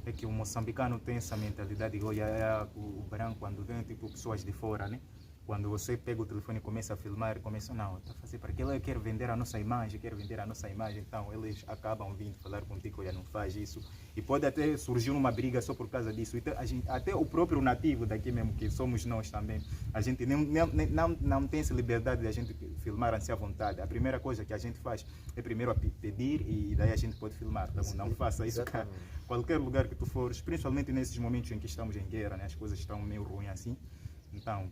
é que o moçambicano tem essa mentalidade, olha, o branco quando vem tipo pessoas de fora, né? Quando você pega o telefone e começa a filmar, começa, não, está a fazer para que ele quer vender a nossa imagem, então eles acabam vindo falar contigo, olha, não faz isso. E pode até surgir uma briga só por causa disso. Então, até o próprio nativo daqui mesmo, que somos nós também, a gente não tem essa liberdade de a gente filmar assim à vontade. A primeira coisa que a gente faz é primeiro pedir e daí a gente pode filmar, tá bom? Não faça isso, cara. Qualquer lugar que tu fores, principalmente nesses momentos em que estamos em guerra, né? As coisas estão meio ruins assim, então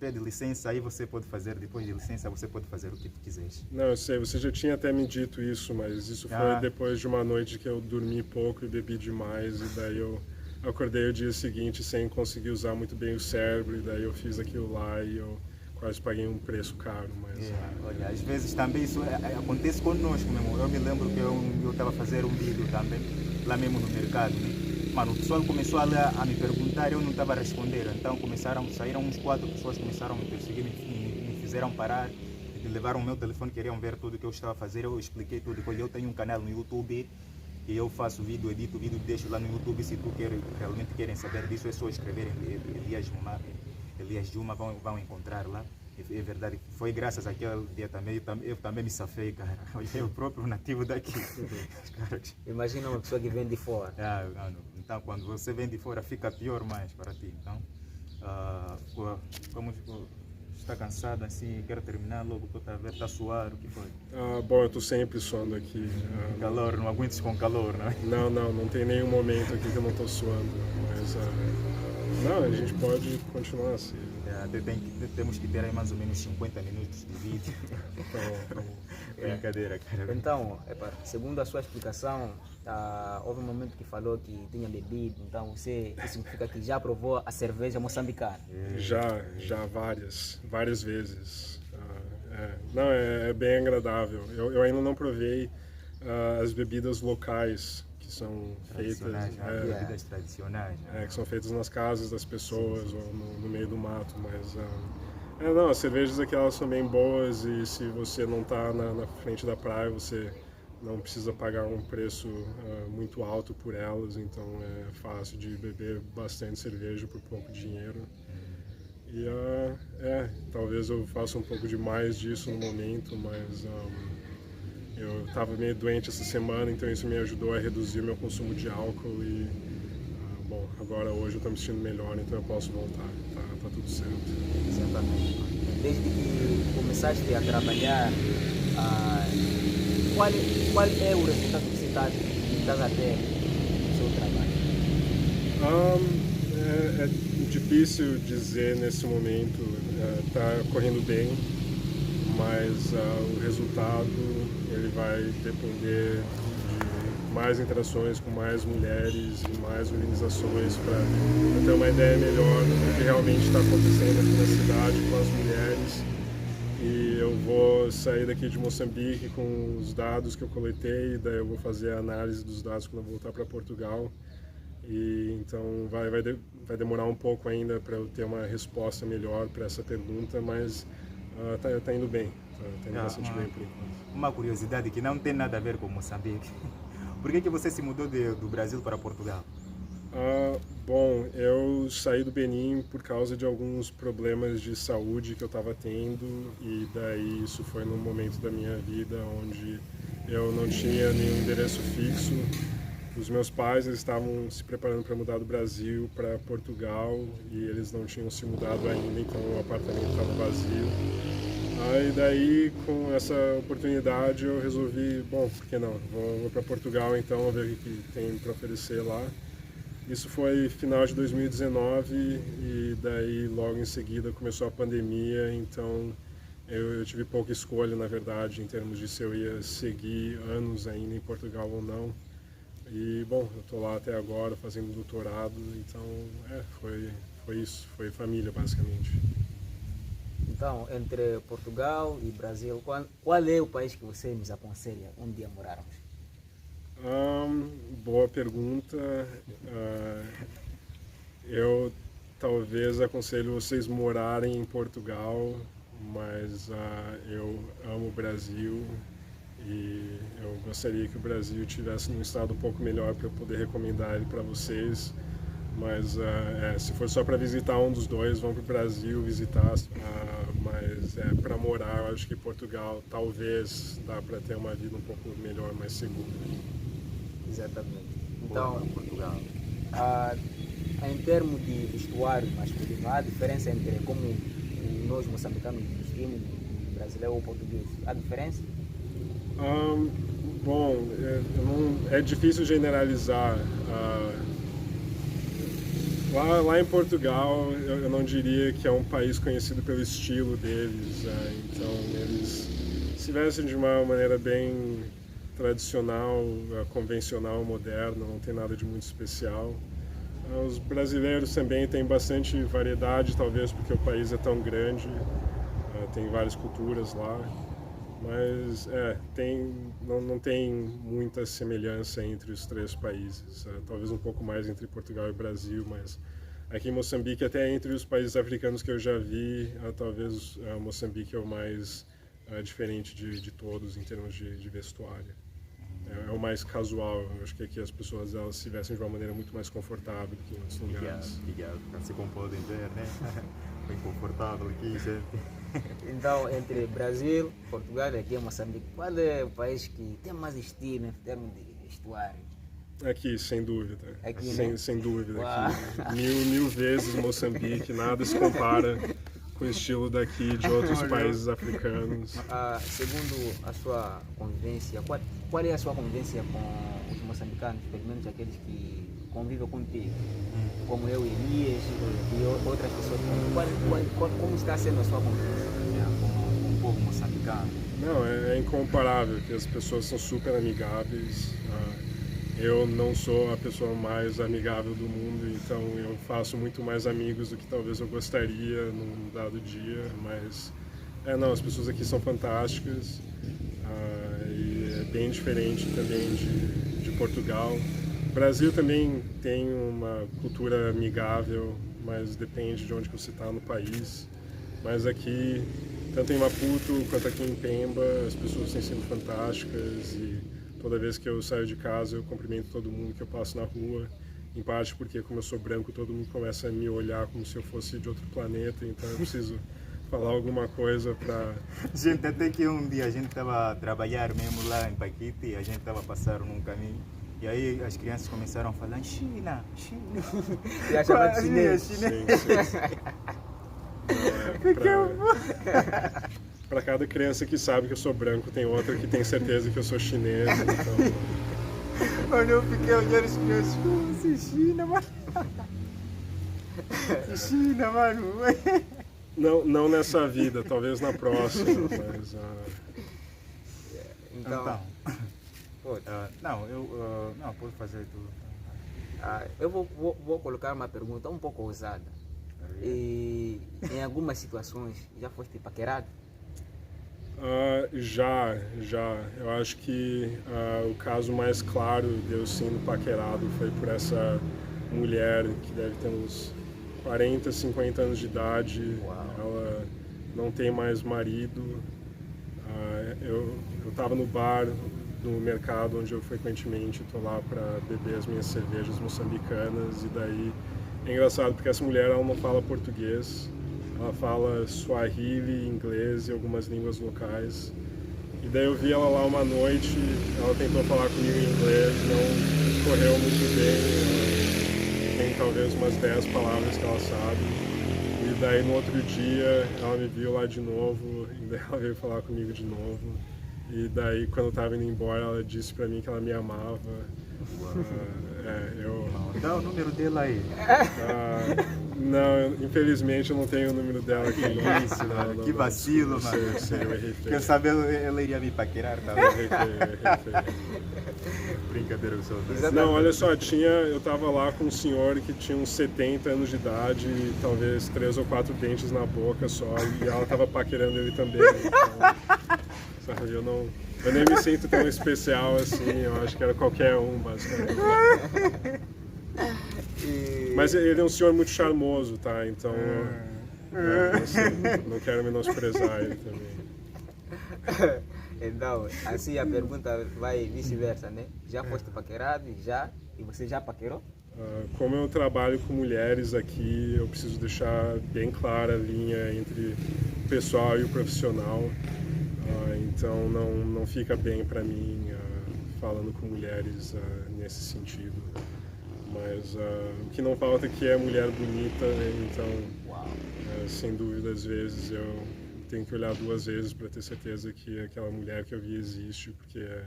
pede licença, aí você pode fazer, depois de licença você pode fazer o que tu quiseres. Não, eu sei, você já tinha até me dito isso, mas isso foi depois de uma noite que eu dormi pouco e bebi demais, e daí eu acordei o dia seguinte sem conseguir usar muito bem o cérebro, e daí eu fiz aquilo lá e eu quase paguei um preço caro, mas... Olha, às vezes também isso acontece conosco mesmo. Eu me lembro que eu estava a fazer um vídeo também, lá mesmo no mercado, né? Mano, o pessoal começou a me perguntar, eu não estava a responder, então saíram uns 4 pessoas, começaram a me perseguir, me fizeram parar, levaram o meu telefone, queriam ver tudo o que eu estava a fazer, eu expliquei tudo, porque eu tenho um canal no YouTube, e eu faço vídeo, edito vídeo, deixo lá no YouTube, se tu realmente querem saber disso, é só escreverem Elias Juma, vão encontrar lá. É verdade, foi graças àquele dia também, eu também me safei, cara. Eu o próprio nativo daqui. Imagina uma pessoa que vem de fora. Então, quando você vem de fora, fica pior mais para ti. Então, como está cansado assim, quero terminar logo, estou a ver, está a suar, o que foi? Bom, eu estou sempre suando aqui. Calor, não aguentes com calor, não? Não tem nenhum momento aqui que eu não estou suando, mas não, a gente pode continuar assim. Temos que ter aí mais ou menos 50 minutos de vídeo. Brincadeira, cara. Então, segundo a sua explicação, houve um momento que falou que tinha bebido, então isso significa que já provou a cerveja moçambicana? Já várias vezes. Não, é bem agradável. Eu ainda não provei as bebidas locais que são feitas, bebidas tradicionais, que são feitas nas casas das pessoas ou no meio do mato, mas não, as cervejas aqui elas são bem boas, e se você não está na frente da praia, você não precisa pagar um preço muito alto por elas, então é fácil de beber bastante cerveja por pouco dinheiro. E talvez eu faça um pouco de mais disso no momento, mas eu estava meio doente essa semana, então isso me ajudou a reduzir o meu consumo de álcool e, bom, agora hoje eu estou me sentindo melhor, então eu posso voltar, tá tudo certo. Exatamente. Desde que começaste a trabalhar, qual é o resultado que você está a ter no seu trabalho? É difícil dizer nesse momento, está correndo bem, mas o resultado ele vai depender de mais interações com mais mulheres e mais organizações para ter uma ideia melhor do que realmente está acontecendo aqui na cidade com as mulheres. E eu vou sair daqui de Moçambique com os dados que eu coletei, daí eu vou fazer a análise dos dados quando eu voltar para Portugal. E então vai demorar um pouco ainda para eu ter uma resposta melhor para essa pergunta, mas tá indo bem, tá indo bastante bem por enquanto. Uma curiosidade que não tem nada a ver com Moçambique. Por que você se mudou do Brasil para Portugal? Bom, eu saí do Benin por causa de alguns problemas de saúde que eu estava tendo, e daí isso foi num momento da minha vida onde eu não tinha nenhum endereço fixo. Os meus pais eles estavam se preparando para mudar do Brasil para Portugal e eles não tinham se mudado ainda, então o apartamento estava vazio. Aí daí, com essa oportunidade, eu resolvi, bom, por que não? Vou para Portugal então, vou ver o que tem para oferecer lá. Isso foi final de 2019 e daí logo em seguida começou a pandemia, então eu tive pouca escolha, na verdade, em termos de se eu ia seguir anos ainda em Portugal ou não. E, bom, eu estou lá até agora fazendo doutorado, então foi isso, foi família basicamente. Então, entre Portugal e Brasil, qual é o país que você nos aconselha um dia morarmos? Boa pergunta. Eu talvez aconselho vocês morarem em Portugal, mas eu amo o Brasil e eu gostaria que o Brasil tivesse num estado um pouco melhor para eu poder recomendar ele para vocês. Mas se for só para visitar um dos dois, vão para o Brasil visitar. Mas para morar, eu acho que Portugal talvez dá para ter uma vida um pouco melhor, mais segura. Exatamente. Então, Portugal. em termos de vestuário masculino, há diferença entre como nós moçambicanos vestimos, brasileiro ou português? Há diferença? Bom, é difícil generalizar. Lá em Portugal, eu não diria que é um país conhecido pelo estilo deles. Então, eles se vestem de uma maneira bem tradicional, convencional, moderna, não tem nada de muito especial. Os brasileiros também têm bastante variedade, talvez porque o país é tão grande, tem várias culturas lá. Mas não tem muita semelhança entre os três países. Talvez um pouco mais entre Portugal e Brasil, mas aqui em Moçambique, até entre os países africanos que eu já vi, talvez Moçambique é o mais diferente de todos em termos de vestuário. É o mais casual. Eu acho que aqui as pessoas elas se vestem de uma maneira muito mais confortável do que em outros lugares. Assim como podem ver, né? Bem confortável aqui, gente. Então, entre Brasil, Portugal e aqui em Moçambique, qual é o país que tem mais estilo em termos de vestuário? Aqui, sem dúvida. Aqui, sem dúvida. Uau. Aqui, mil vezes Moçambique, nada se compara com o estilo daqui de outros países africanos. Segundo a sua convivência, qual é a sua convivência com os moçambicanos, pelo menos aqueles que convivem contigo, como eu, Elias e outras pessoas? Como está sendo a sua convivência Com o povo moçambicano? Não, é incomparável, que as pessoas são super amigáveis. Eu não sou a pessoa mais amigável do mundo, então eu faço muito mais amigos do que talvez eu gostaria num dado dia, mas as pessoas aqui são fantásticas, e é bem diferente também de Portugal. O Brasil também tem uma cultura amigável, mas depende de onde você está no país. Mas aqui, tanto em Maputo quanto aqui em Pemba, as pessoas têm sido fantásticas e toda vez que eu saio de casa eu cumprimento todo mundo que eu passo na rua, em parte porque como eu sou branco todo mundo começa a me olhar como se eu fosse de outro planeta, então eu preciso falar alguma coisa para... Gente, até que um dia a gente estava a trabalhar mesmo lá em Paquete e a gente estava passando num caminho e aí as crianças começaram a falar China. E a chamar de chinês. Sim. Para cada criança que sabe que eu sou branco, tem outra que tem certeza que eu sou chinês. Então... Olha, eu fiquei olhando os crianças, como assim, China, mano? China, mano. Não nessa vida, talvez na próxima, mas... Então. Não, pode fazer tudo. Eu vou colocar uma pergunta um pouco ousada. E em algumas situações já foste paquerado? Já. Eu acho que o caso mais claro de eu sendo paquerado foi por essa mulher que deve ter uns 40, 50 anos de idade. Uau. Ela não tem mais marido. Eu estava no bar do mercado onde eu frequentemente estou lá para beber as minhas cervejas moçambicanas e daí é engraçado porque essa mulher ela não fala português, ela fala Swahili, inglês e algumas línguas locais. E daí eu vi ela lá uma noite, ela tentou falar comigo em inglês, não correu muito bem, tem talvez umas 10 palavras que ela sabe. E daí no outro dia ela me viu lá de novo, e daí ela veio falar comigo de novo. E daí quando eu estava indo embora ela disse pra mim que ela me amava. Dá o número dela aí. Não, infelizmente eu não tenho o número dela aqui. Isso, mano. Que vacilo, mano. Eu errei feio. Quer saber, ela iria me paquerar, tá? Eu errei feio. Brincadeira com o senhor. Não, olha só, eu tava lá com um senhor que tinha uns 70 anos de idade e talvez 3 ou 4 dentes na boca só, e ela tava paquerando ele também. Então, sabe, eu nem me sinto tão especial assim, eu acho que era qualquer um, basicamente. Mas ele é um senhor muito charmoso, tá? Então, não quero menosprezar ele também. Então, assim a pergunta vai vice-versa, né? Já foste paquerado? Já? E você já paquerou? Como eu trabalho com mulheres aqui, eu preciso deixar bem clara a linha entre o pessoal e o profissional. Então não fica bem para mim falando com mulheres nesse sentido. Mas o que não falta aqui é mulher bonita, né? Então, sem dúvida, às vezes eu tenho que olhar 2 vezes para ter certeza que aquela mulher que eu vi existe, porque é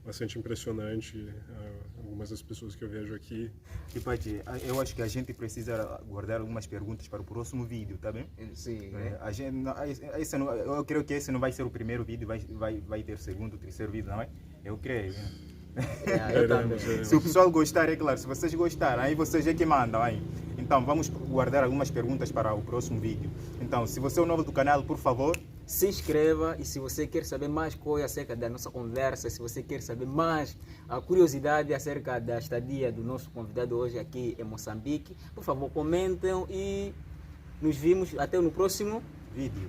bastante impressionante algumas das pessoas que eu vejo aqui. E Paty, eu acho que a gente precisa guardar algumas perguntas para o próximo vídeo, tá bem? Sim. A gente, eu creio que esse não vai ser o primeiro vídeo, vai ter o segundo, terceiro vídeo, não é? Eu creio. Eu também. Se o pessoal gostar, é claro, se vocês gostarem, aí vocês é que mandam aí. Então, vamos guardar algumas perguntas para o próximo vídeo. Então, se você é novo do canal, por favor, se inscreva, e se você quer saber mais coisas acerca da nossa conversa, se você quer saber mais a curiosidade acerca da estadia do nosso convidado hoje aqui em Moçambique, por favor, comentem e nos vemos até no próximo vídeo.